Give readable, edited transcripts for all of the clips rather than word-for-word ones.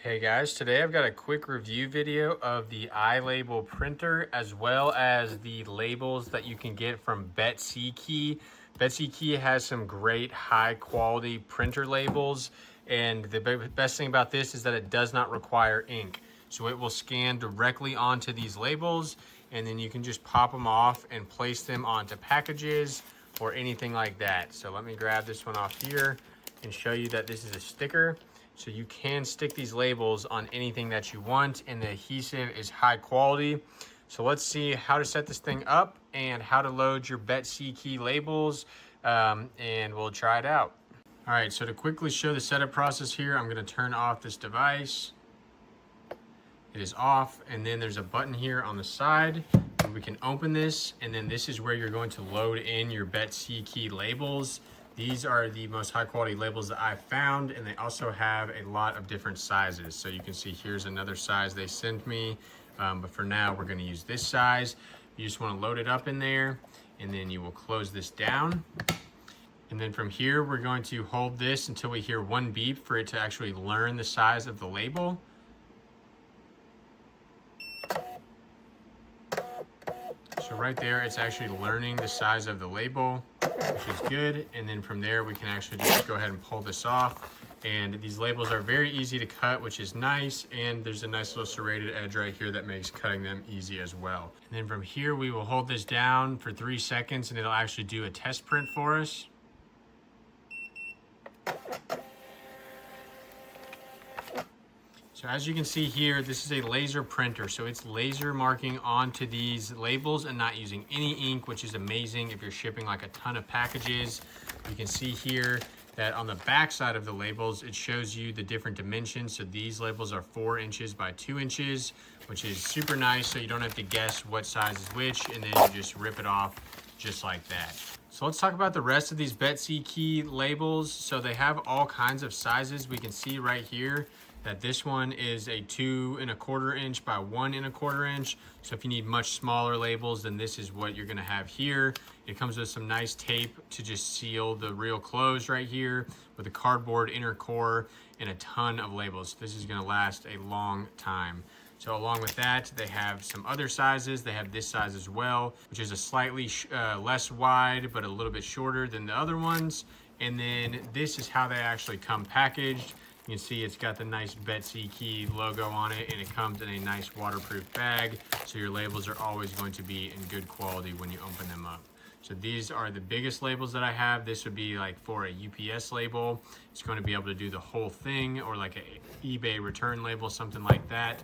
Hey guys, today I've got a quick review video of the iLabel printer as well as the labels that you can get from Betckey. Betckey has some great high quality printer labels, and the best thing about this is that it does not require ink. So it will scan directly onto these labels, and then you can just pop them off and place them onto packages or anything like that. So let me grab this one off here and show you that this is a sticker. So you can stick these labels on anything that you want, and the adhesive is high quality. So let's see how to set this thing up and how to load your Betckey labels, and we'll try it out. All right, so to quickly show the setup process here, I'm gonna turn off this device. It is off, and then there's a button here on the side where we can open this, and then this is where you're going to load in your Betckey labels. These are the most high quality labels that I've found, and they also have a lot of different sizes. So you can see here's another size they sent me, but for now we're gonna use this size. You just wanna load it up in there, and then you will close this down. And then from here, we're going to hold this until we hear one beep for it to actually learn the size of the label. So right there, it's actually learning the size of the label, which is good. And then from there, we can actually just go ahead and pull this off. And these labels are very easy to cut, which is nice. And there's a nice little serrated edge right here that makes cutting them easy as well. And then from here, we will hold this down for 3 seconds and it'll actually do a test print for us. So as you can see here, this is a laser printer. So it's laser marking onto these labels and not using any ink, which is amazing if you're shipping like a ton of packages. You can see here that on the back side of the labels, it shows you the different dimensions. So these labels are 4 inches by 2 inches, which is super nice. So you don't have to guess what size is which, and then you just rip it off just like that. So let's talk about the rest of these Betckey labels. So they have all kinds of sizes. We can see right here that this one is a 2 1/4 inch by 1 1/4 inch. So if you need much smaller labels, then this is what you're gonna have here. It comes with some nice tape to just seal the real close right here with a cardboard inner core and a ton of labels. This is gonna last a long time. So along with that, they have some other sizes. They have this size as well, which is a slightly less wide, but a little bit shorter than the other ones. And then this is how they actually come packaged. You can see it's got the nice Betckey logo on it, and it comes in a nice waterproof bag. So your labels are always going to be in good quality when you open them up. So these are the biggest labels that I have. This would be like for a UPS label. It's going to be able to do the whole thing, or like a eBay return label, something like that.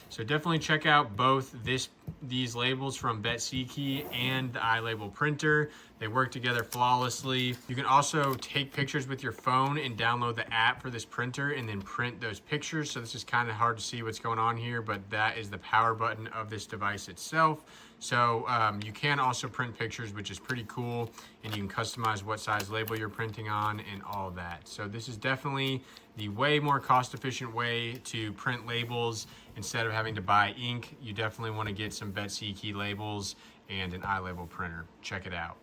So definitely check out both these labels from Betckey and the iLabel printer. They work together flawlessly. You can also take pictures with your phone and download the app for this printer and then print those pictures. So this is kind of hard to see what's going on here, but that is the power button of this device itself. So you can also print pictures, which is pretty cool, and you can customize what size label you're printing on and all that. So this is definitely the way more cost-efficient way to print labels instead of having to buy ink. You definitely want to get some Betckey labels and an iLabel printer. Check it out.